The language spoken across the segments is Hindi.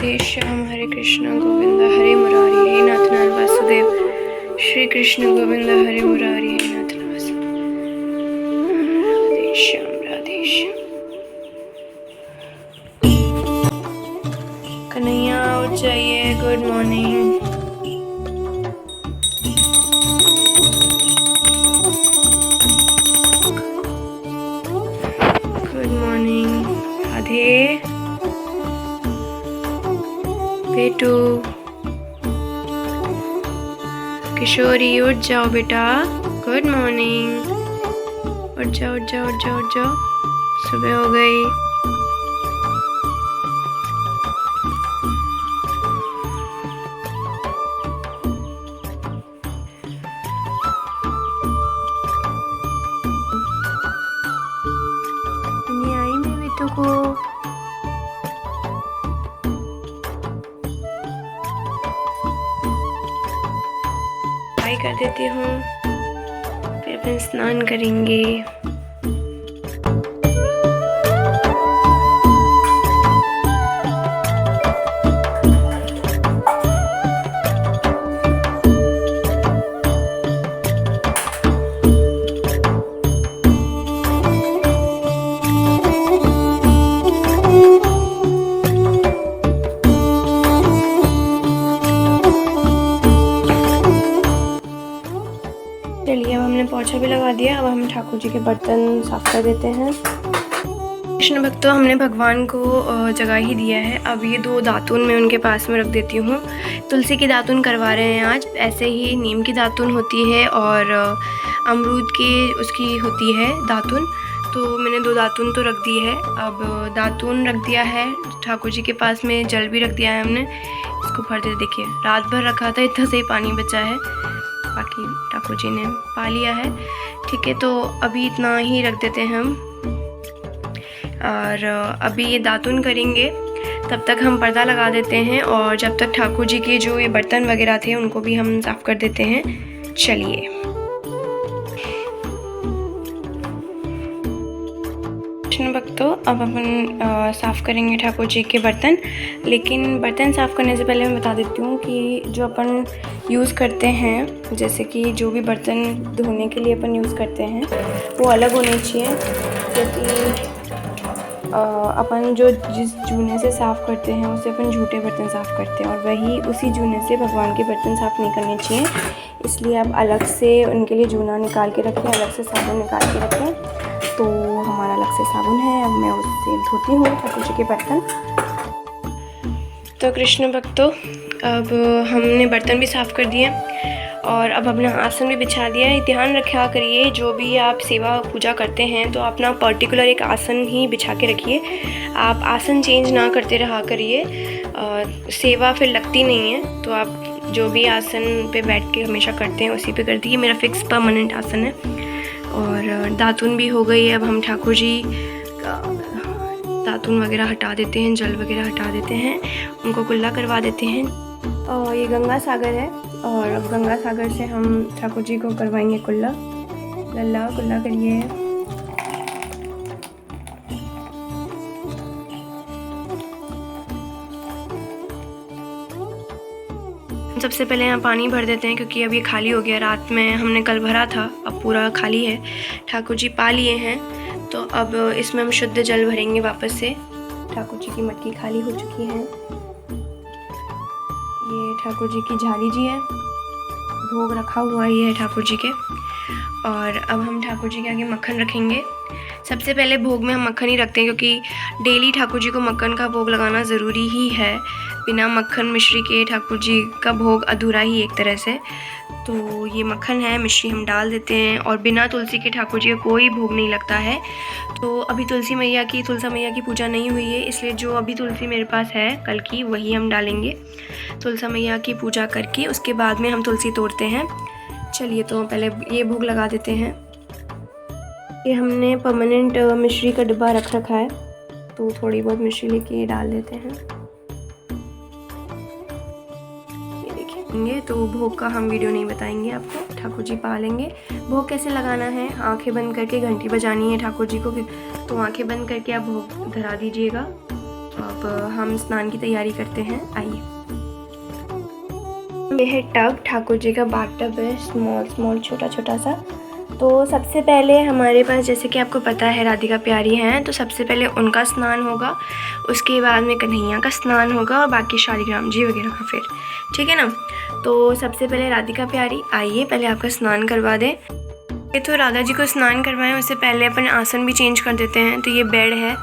राधे श्याम हरे कृष्ण गोविंद हरे मुरारी हे नाथ लाल वासुदेव। श्री कृष्ण गोविंद हरे मुरारी हे नाथ लाल वासुदेव। राधे श्याम राधे श्याम। कन्हैया उठ जाइए। Good morning. Good morning Radhe. बेटू किशोरी उठ जाओ बेटा। Good morning. उठ जाओ उठ जाओ उठ जाओ उठ जाओ। सुबह हो गई। नहीं आई मैं बेटू को। कर देती हूँ, फिर अपन स्नान करेंगे। चलिए अब हमने पोछा भी लगा दिया। अब हम ठाकुर जी के बर्तन साफ कर देते हैं। कृष्ण भक्तों, हमने भगवान को जगा ही दिया है। अब ये 2 दातुन मैं उनके पास में रख देती हूँ। तुलसी की दातुन करवा रहे हैं आज। ऐसे ही नीम की दातुन होती है और अमरूद की उसकी होती है दातुन। तो मैंने 2 दातुन तो रख दी है। अब दातुन रख दिया है ठाकुर जी के पास में। जल भी रख दिया है हमने। इसको भर दे। देखिए रात भर रखा था, इतना से ही पानी बचा है, बाकी ठाकुर जी ने पा लिया है। ठीक है, तो अभी इतना ही रख देते हैं हम। और अभी ये दातुन करेंगे, तब तक हम पर्दा लगा देते हैं। और जब तक ठाकुर जी के जो ये बर्तन वगैरह थे उनको भी हम साफ़ कर देते हैं। चलिए कृष्ण भक्तों, अब अपन साफ़ करेंगे ठाकुर जी के बर्तन। लेकिन बर्तन साफ़ करने से पहले मैं बता देती हूँ कि जो अपन यूज़ करते हैं, जैसे कि जो भी बर्तन धोने के लिए अपन यूज़ करते हैं वो अलग होने चाहिए। क्योंकि अपन जो जिस जूने से साफ़ करते हैं उससे अपन झूठे बर्तन साफ़ करते हैं, और वही उसी जूने से भगवान के बर्तन साफ़ नहीं करने चाहिए। इसलिए आप अलग से उनके लिए जूना निकाल के रखें, अलग से साबुन निकाल के रखें। तो हमारा अलग से साबुन है, अब मैं उससे धोती हूँ ठाकुर जी के बर्तन। तो कृष्ण भक्तों, अब हमने बर्तन भी साफ़ कर दिए और अब अपना आसन भी बिछा दिया है। ध्यान रखा करिए, जो भी आप सेवा पूजा करते हैं तो अपना पर्टिकुलर एक आसन ही बिछा के रखिए। आप आसन चेंज ना करते रहा करिए, सेवा फिर लगती नहीं है। तो आप जो भी आसन पे बैठ के हमेशा करते हैं उसी पे कर दिए। मेरा फिक्स परमानेंट आसन है। और दातुन भी हो गई है। अब हम ठाकुर जी का दातुन वगैरह हटा देते हैं, जल वगैरह हटा देते हैं, उनको कुल्ला करवा देते हैं। और ये गंगा सागर है, और अब गंगा सागर से हम ठाकुर जी को करवाएंगे कुल्ला। लल्ला कुल्ला करिए। सबसे पहले यहाँ पानी भर देते हैं, क्योंकि अब ये खाली हो गया। रात में हमने कल भरा था, अब पूरा खाली है। ठाकुर जी पा लिए हैं, तो अब इसमें हम शुद्ध जल भरेंगे वापस से। ठाकुर जी की मटकी खाली हो चुकी है। ये ठाकुर जी की झाली जी है, भोग रखा हुआ ही है ठाकुर जी के। और अब हम ठाकुर जी के आगे मक्खन रखेंगे। सबसे पहले भोग में हम मक्खन ही रखते हैं, क्योंकि डेली ठाकुर जी को मक्खन का भोग लगाना ज़रूरी ही है। बिना मक्खन मिश्री के ठाकुर जी का भोग अधूरा ही एक तरह से। तो ये मक्खन है, मिश्री हम डाल देते हैं। और बिना तुलसी के ठाकुर जी का कोई भोग नहीं लगता है। तो अभी तुलसा मैया की पूजा नहीं हुई है, इसलिए जो अभी तुलसी मेरे पास है कल की, वही हम डालेंगे। तुलसा मैया की पूजा करके उसके बाद में हम तुलसी तोड़ते हैं। चलिए, तो पहले ये भोग लगा देते हैं। ये हमने परमानेंट मिश्री का डिब्बा रख रखा है, तो थोड़ी बहुत मिश्री लेके ये डाल देते हैं। ये देखिए, तो भोग का हम वीडियो नहीं बताएंगे आपको, ठाकुर जी पा लेंगे। भोग कैसे लगाना है, आंखें बंद करके घंटी बजानी है ठाकुर जी को, तो आंखें बंद करके आप भोग धरा दीजिएगा। अब हम स्नान की तैयारी करते हैं, आइए। ये है टब, ठाकुर जी का बाथ टब है, स्मॉल छोटा छोटा सा। तो सबसे पहले हमारे पास, जैसे कि आपको पता है, राधिका प्यारी हैं, तो सबसे पहले उनका स्नान होगा, उसके बाद में कन्हैया का स्नान होगा और बाकी शालिग्राम जी वगैरह का फिर, ठीक है ना। तो सबसे पहले राधिका प्यारी, आइए पहले आपका स्नान करवा दें। ये तो राधा जी को स्नान करवाएं, उससे पहले अपन आसन भी चेंज कर देते हैं। तो ये बेड है,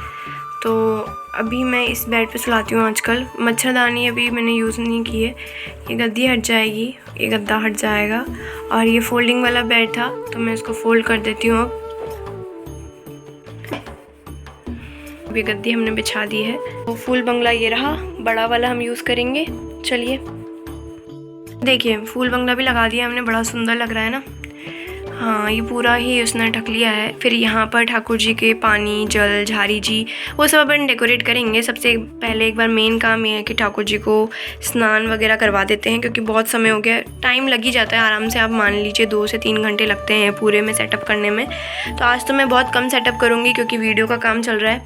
तो अभी मैं इस बेड पे सुलाती हूँ आजकल। मच्छरदानी अभी मैंने यूज़ नहीं की है। ये गद्दी हट जाएगी, ये गद्दा हट जाएगा, और ये फोल्डिंग वाला बेड था तो मैं इसको फोल्ड कर देती हूँ। अब ये गद्दी हमने बिछा दी है। तो फूल बंगला ये रहा, बड़ा वाला हम यूज़ करेंगे। चलिए देखिए, फूल बंगला भी लगा दिया हमने, बड़ा सुंदर लग रहा है ना। हाँ, ये पूरा ही उसने ढक लिया है। फिर यहाँ पर ठाकुर जी के पानी, जल, झारी जी, वो सब अपन डेकोरेट करेंगे। सबसे पहले एक बार मेन काम ये है कि ठाकुर जी को स्नान वगैरह करवा देते हैं, क्योंकि बहुत समय हो गया, टाइम लग ही जाता है आराम से। आप मान लीजिए 2 से 3 घंटे लगते हैं पूरे में सेटअप करने में। तो आज तो मैं बहुत कम सेटअप करूँगी क्योंकि वीडियो का काम चल रहा है।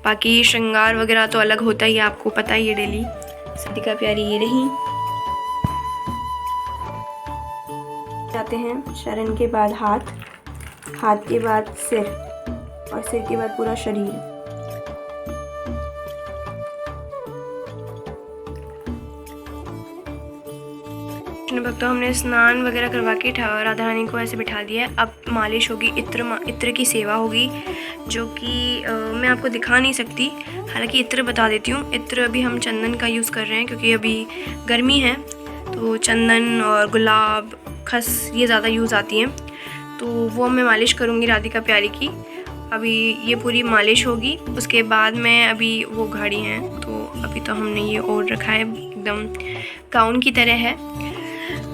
बाकी श्रृंगार वगैरह तो अलग होता ही है, आपको पता ही है डेली। राधिका प्यारी ये रही। जाते हैं शरण के बाद हाथ, हाथ के बाद सिर, और सिर के बाद पूरा शरीर। भक्तों, हमने स्नान वगैरह करवा के राधा रानी को ऐसे बिठा दिया है। अब मालिश होगी, इत्र की सेवा होगी, जो कि मैं आपको दिखा नहीं सकती। हालांकि इत्र बता देती हूँ। इत्र अभी हम चंदन का यूज़ कर रहे हैं क्योंकि अभी गर्मी है, तो चंदन और गुलाब, खस, ये ज़्यादा यूज़ आती हैं। तो वो मैं मालिश करूँगी राधिका प्यारी की। अभी ये पूरी मालिश होगी, उसके बाद में अभी वो घड़ी हैं, तो अभी तो हमने ये ओढ़ रखा है, एकदम गाउन की तरह है।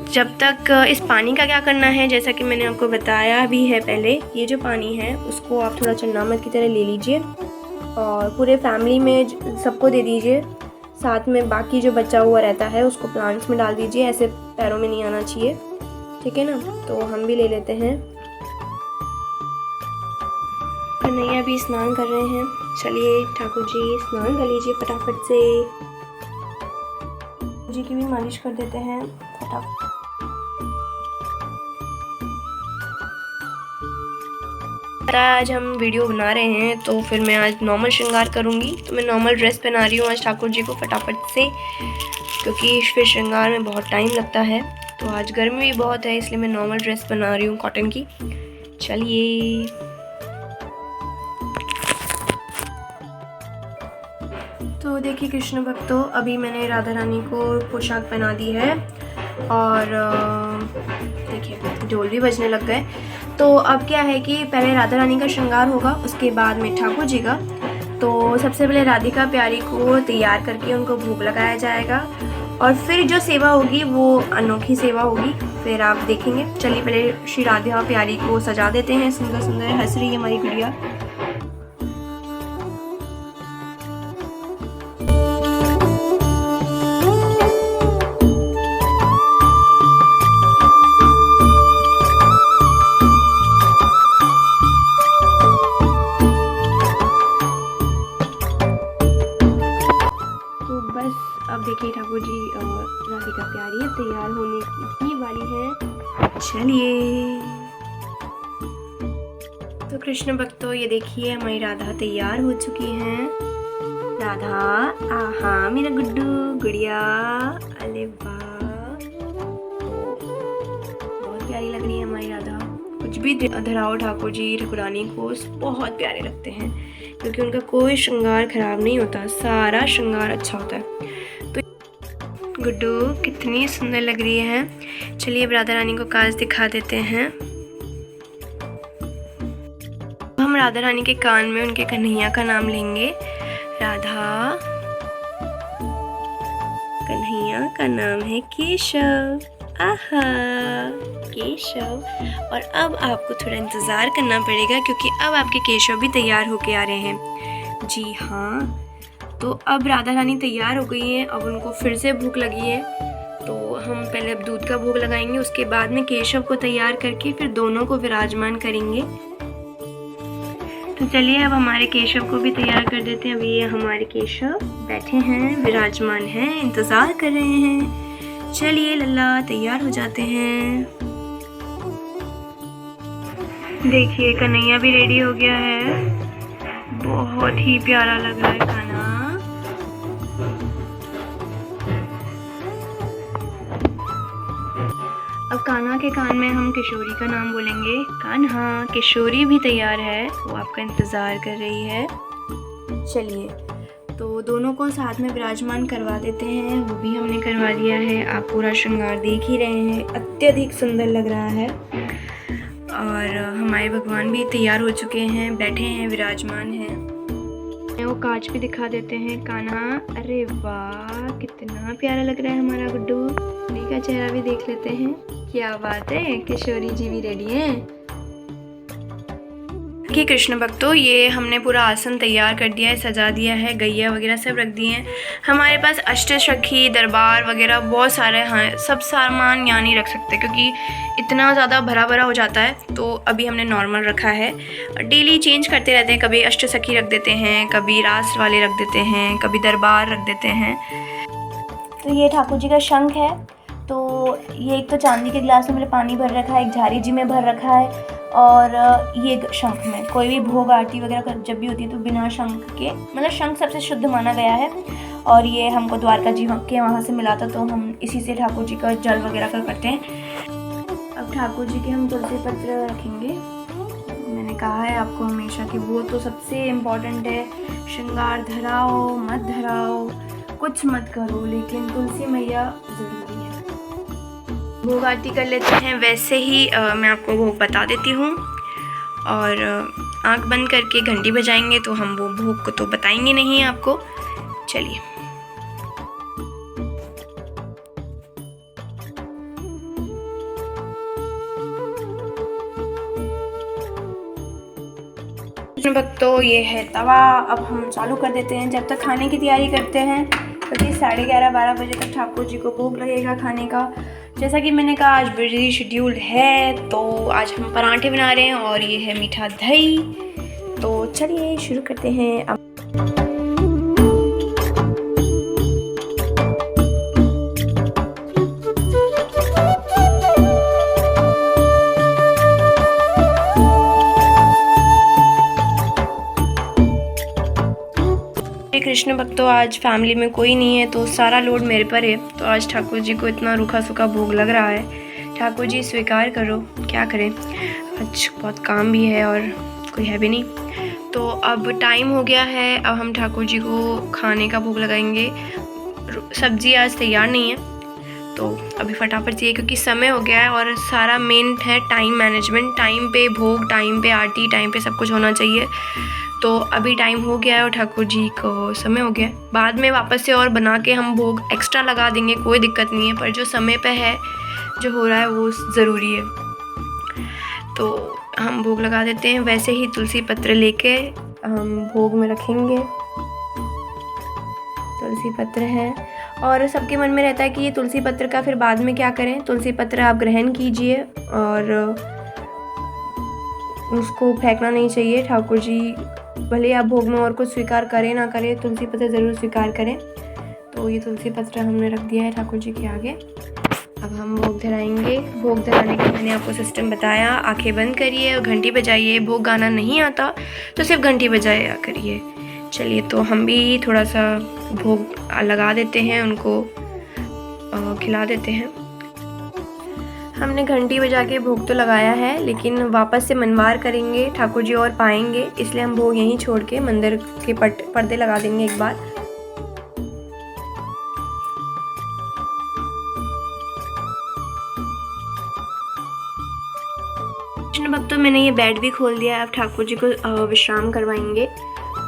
जब तक इस पानी का क्या करना है, जैसा कि मैंने आपको बताया भी है पहले, ये जो पानी है उसको आप थोड़ा चन्नामृत की तरह ले लीजिए और पूरे फैमिली में सबको दे दीजिए। साथ में बाकी जो बचा हुआ रहता है उसको प्लांट्स में डाल दीजिए, ऐसे पैरों में नहीं आना चाहिए, ठीक है ना। तो हम भी ले लेते हैं। कन्हैया भी स्नान कर रहे हैं। चलिए ठाकुर जी स्नान कर लीजिए फटाफट से। जी की भी मालिश कर देते हैं फटाफट। आज हम वीडियो बना रहे हैं तो फिर मैं आज नॉर्मल श्रृंगार करूंगी। तो मैं नॉर्मल ड्रेस पहना रही हूँ आज ठाकुर जी को फटाफट से, क्योंकि फिर श्रृंगार में बहुत टाइम लगता है। तो आज गर्मी भी बहुत है, इसलिए मैं नॉर्मल ड्रेस बना रही हूँ कॉटन की। चलिए तो देखिए कृष्ण भक्तों, अभी मैंने राधा रानी को पोशाक पहना दी है और देखिए ढोल भी बजने लग गए। तो अब क्या है कि पहले राधा रानी का श्रृंगार होगा, उसके बाद में ठाकुर जी का। तो सबसे पहले राधिका प्यारी को तैयार करके उनको भोग लगाया जाएगा और फिर जो सेवा होगी वो अनोखी सेवा होगी, फिर आप देखेंगे। चलिए पहले श्री राधिका प्यारी को सजा देते हैं। सुंदर सुंदर हंस रही है हमारी गुड़िया। अब देखिए ठाकुर जी राधिका प्यारी है, तैयार होने की वाली है। चलिए तो कृष्ण भक्तों, ये देखिए हमारी राधा तैयार हो चुकी हैं। राधा, आहा मेरा गुड्डू गुड़िया, अरे वाह, बहुत प्यारी लग रही है हमारी राधा। कुछ भी धराओ ठाकुर जी ठाकुरानी को बहुत प्यारे लगते हैं, क्योंकि उनका कोई श्रृंगार खराब नहीं होता, सारा श्रृंगार अच्छा होता है। तो गुड्डू कितनी सुंदर लग रही है। चलिए अब राधा रानी को काज दिखा देते हैं। हम राधा रानी के कान में उनके कन्हैया का नाम लेंगे। राधा, कन्हैया का नाम है केशव। आहा केशव। और अब आपको थोड़ा इंतज़ार करना पड़ेगा, क्योंकि अब आपके केशव भी तैयार होके आ रहे हैं। जी हाँ, तो अब राधा रानी तैयार हो गई है। अब उनको फिर से भूख लगी है, तो हम पहले अब दूध का भोग लगाएंगे, उसके बाद में केशव को तैयार करके फिर दोनों को विराजमान करेंगे। तो चलिए अब हमारे केशव को भी तैयार कर देते हैं। अभी ये हमारे केशव बैठे हैं, विराजमान हैं, इंतज़ार कर रहे हैं। चलिए लल्ला तैयार हो जाते हैं। देखिए कन्हैया भी रेडी हो गया है, बहुत ही प्यारा लग रहा है कान्हा। अब कान्हा के कान में हम किशोरी का नाम बोलेंगे। कान्हा, किशोरी भी तैयार है, वो आपका इंतज़ार कर रही है। चलिए तो दोनों को साथ में विराजमान करवा देते हैं। वो भी हमने करवा दिया है। आप पूरा श्रृंगार देख ही रहे हैं, अत्यधिक सुंदर लग रहा है। और हमारे भगवान भी तैयार हो चुके हैं, बैठे हैं, विराजमान हैं। वो कांच भी दिखा देते हैं। कान्हा, अरे वाह कितना प्यारा लग रहा है हमारा गुड्डू। गुड्डी का चेहरा भी देख लेते हैं। क्या बात है, किशोरी जी भी रेडी हैं। कि कृष्ण भक्तों, ये हमने पूरा आसन तैयार कर दिया है, सजा दिया है, गैया वगैरह सब रख दिए हैं। हमारे पास अष्टसखी, दरबार वगैरह बहुत सारे हैं, सब सामान यहाँ नहीं रख सकते क्योंकि इतना ज़्यादा भरा भरा हो जाता है। तो अभी हमने नॉर्मल रखा है। डेली चेंज करते रहते हैं, कभी अष्टसखी रख देते हैं, कभी रास वाले रख देते हैं, कभी दरबार रख देते हैं। तो ये ठाकुर जी का शंख है। तो ये एक तो चांदी के गिलास में मैंने पानी भर रखा है, एक झारी जी में भर रखा है, और ये शंख में कोई भी भोग आरती वगैरह जब भी होती है तो बिना शंख के, मतलब शंख सबसे शुद्ध माना गया है। और ये हमको द्वारका जी के वहाँ से मिला था, तो हम इसी से ठाकुर जी का जल वगैरह का करते हैं। अब ठाकुर जी के हम तुलसी पत्र रखेंगे। मैंने कहा है आपको हमेशा कि वो तो सबसे इम्पोर्टेंट है। श्रृंगार धराओ मत धराओ, कुछ मत करो, लेकिन तुलसी मैया ज़रूरी है। भोग आरती कर लेते हैं। वैसे ही मैं आपको भोग बता देती हूँ, और आंख बंद करके घंटी बजाएंगे तो हम वो भोग को तो बताएंगे नहीं आपको। चलिए भक्तों, ये है तवा। अब हम चालू कर देते हैं। जब तक खाने की तैयारी करते हैं, क्योंकि 11:30-12 बजे तक ठाकुर जी को भोग लगेगा खाने का। जैसा कि मैंने कहा आज बिजी शेड्यूल है, तो आज हम पराठे बना रहे हैं और ये है मीठा दही। तो चलिए शुरू करते हैं। अब कृष्ण भक्तों, आज फैमिली में कोई नहीं है तो सारा लोड मेरे पर है। तो आज ठाकुर जी को इतना रूखा सूखा भोग लग रहा है। ठाकुर जी स्वीकार करो, क्या करें, आज बहुत काम भी है और कोई है भी नहीं। तो अब टाइम हो गया है, अब हम ठाकुर जी को खाने का भोग लगाएंगे। सब्जी आज तैयार नहीं है, तो अभी फटाफट चाहिए क्योंकि समय हो गया है। और सारा मेन है टाइम मैनेजमेंट। टाइम पे भोग, टाइम पे आरती, टाइम पे सब कुछ होना चाहिए। तो अभी टाइम हो गया है और ठाकुर जी को समय हो गया है। बाद में वापस से और बना के हम भोग एक्स्ट्रा लगा देंगे, कोई दिक्कत नहीं है, पर जो समय पे है, जो हो रहा है वो ज़रूरी है। तो हम भोग लगा देते हैं। वैसे ही तुलसी पत्र लेके हम भोग में रखेंगे। तुलसी पत्र है, और सबके मन में रहता है कि ये तुलसी पत्र का फिर बाद में क्या करें। तुलसी पत्र आप ग्रहण कीजिए और उसको फेंकना नहीं चाहिए। ठाकुर जी भले आप भोग में और कुछ स्वीकार करें ना करें, तुलसी पत्र ज़रूर स्वीकार करें। तो ये तुलसी पत्र हमने रख दिया है ठाकुर जी के आगे। अब हम भोग धराएंगे। भोग धराने का मैंने आपको सिस्टम बताया। आंखें बंद करिए और घंटी बजाइए। भोग गाना नहीं आता तो सिर्फ घंटी बजाया करिए। चलिए तो हम भी थोड़ा सा भोग लगा देते हैं, उनको खिला देते हैं। हमने घंटी बजा के भोग तो लगाया है, लेकिन वापस से मनवार करेंगे ठाकुर जी और पाएंगे, इसलिए हम भोग यहीं छोड़ के मंदिर के पर्दे लगा देंगे एक बार। कृष्ण भक्तों, मैंने ये बेड भी खोल दिया है। अब ठाकुर जी को विश्राम करवाएंगे।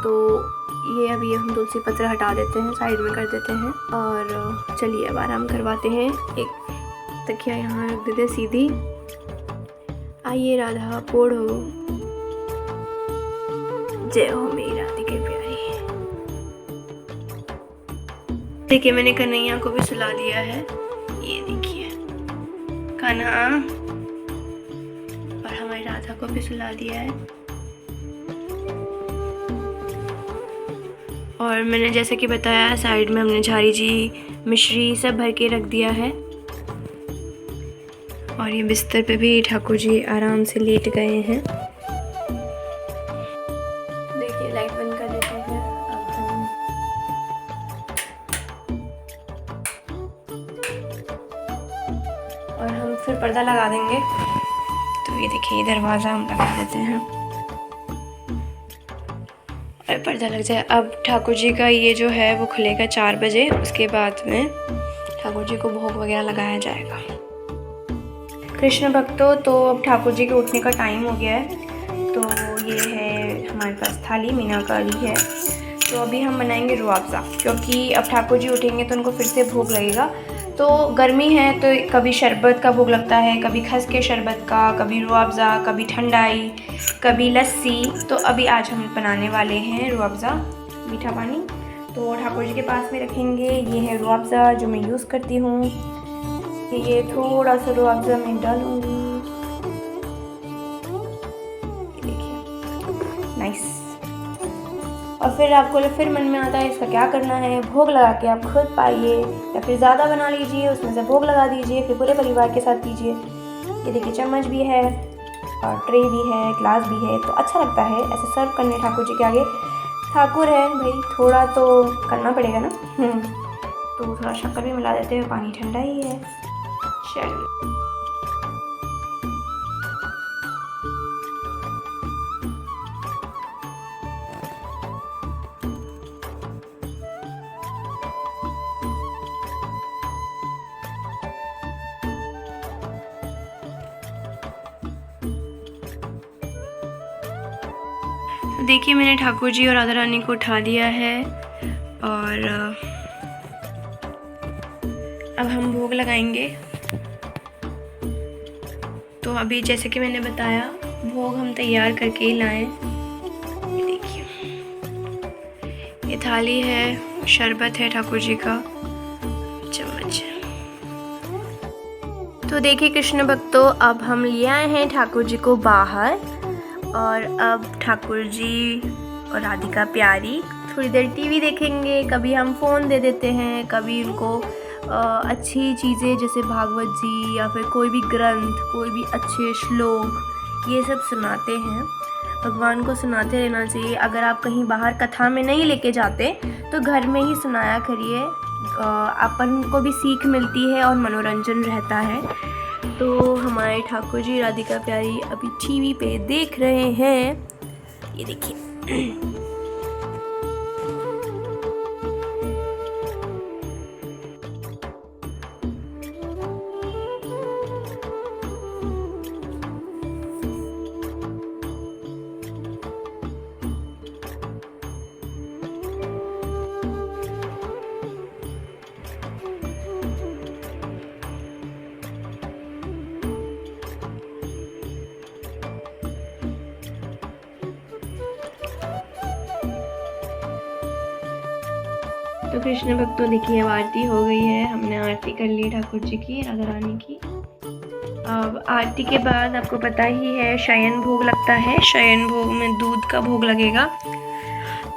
तो ये अभी हम तुलसी पत्र हटा देते हैं, साइड में कर देते हैं, और चलिए अब आराम करवाते हैं। एक तकिया यहाँ रख देते सीधी। आइए राधा पोढ़ो, जय हो मेरी राधिके प्यारी। देखिए मैंने कन्हैया को भी सुला दिया है, ये देखिए कान्हा, और हमारी राधा को भी सुला दिया है। और मैंने जैसे कि बताया साइड में हमने झारी जी, मिश्री सब भर के रख दिया है। और ये बिस्तर पे भी ठाकुर जी आराम से लेट गए हैं। देखिए लाइट बंद कर देते हैं। अब हम और हम फिर पर्दा लगा देंगे। तो ये देखिए दरवाज़ा हम लगा देते हैं और पर्दा लग जाए। अब ठाकुर जी का ये जो है वो खुलेगा 4 बजे। उसके बाद में ठाकुर जी को भोग वगैरह लगाया जाएगा। कृष्ण भक्तों, तो अब ठाकुर जी के उठने का टाइम हो गया है। तो ये है हमारे पास थाली मीनाकारी है। तो अभी हम बनाएंगे रुआफ़ज़ा, क्योंकि अब ठाकुर जी उठेंगे तो उनको फिर से भोग लगेगा। तो गर्मी है तो कभी शरबत का भोग लगता है, कभी खस के शरबत का, कभी रुआफ़ज़ा, कभी ठंडाई, कभी लस्सी। तो अभी आज हम बनाने वाले हैं रुआफ़ज़ा, मीठा पानी। तो ठाकुर जी के पास में रखेंगे। ये है रुआफ़ज़ा जो मैं यूज़ करती हूँ। ये थोड़ा सा रुआफ़ज़ा मैं डालूँगी। देखिए नाइस। और फिर आपको फिर मन में आता है इसका क्या करना है, भोग लगा के आप खुद पाइए, या फिर ज़्यादा बना लीजिए, उसमें से भोग लगा दीजिए, फिर पूरे परिवार के साथ पीजिए। ये देखिए चम्मच भी है और ट्रे भी है, ग्लास भी है। तो अच्छा लगता है ऐसे सर्व करने ठाकुर जी के आगे। ठाकुर है भाई, थोड़ा तो करना पड़ेगा ना। तो थोड़ा शक्कर भी मिला देते हैं, पानी ठंडा ही है। चलिए तो देखिए मैंने ठाकुर जी और राधा रानी को उठा दिया है और अब हम भोग लगाएंगे। तो अभी जैसे कि मैंने बताया भोग हम तैयार करके ही लाएं। ये देखिए ये थाली है, शरबत है ठाकुर जी का, चम्मच। तो देखिए कृष्ण भक्तों, अब हम ले आए हैं ठाकुर जी को बाहर। और अब ठाकुर जी और राधिका प्यारी थोड़ी देर टीवी देखेंगे। कभी हम फ़ोन दे देते हैं, कभी उनको अच्छी चीज़ें जैसे भागवत जी या फिर कोई भी ग्रंथ, कोई भी अच्छे श्लोक, ये सब सुनाते हैं। भगवान को सुनाते रहना चाहिए। अगर आप कहीं बाहर कथा में नहीं लेके जाते तो घर में ही सुनाया करिए। अपन को भी सीख मिलती है और मनोरंजन रहता है। तो हमारे ठाकुर जी राधिका प्यारी अभी टीवी पे देख रहे हैं। ये देखिए तो कृष्ण भक्तों देखिए अब आरती हो गई है। हमने आरती कर ली ठाकुर जी की, राधा रानी की। अब आरती के बाद आपको पता ही है शयन भोग लगता है। शयन भोग में दूध का भोग लगेगा।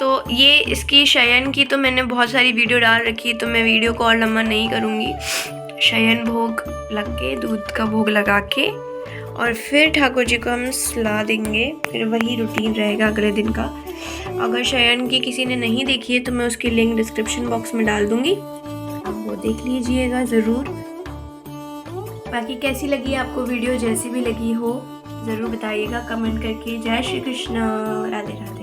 तो ये इसकी शयन की तो मैंने बहुत सारी वीडियो डाल रखी है, तो मैं वीडियो को और लंबा नहीं करूँगी। शयन भोग लग के, दूध का भोग लगा के और फिर ठाकुर जी को हम सुला देंगे। फिर वही रूटीन रहेगा अगले दिन का। अगर शयन की किसी ने नहीं देखी है तो मैं उसकी लिंक डिस्क्रिप्शन बॉक्स में डाल दूँगी, आप वो देख लीजिएगा ज़रूर। बाकी कैसी लगी आपको वीडियो, जैसी भी लगी हो ज़रूर बताइएगा कमेंट करके। जय श्री कृष्ण, राधे राधे।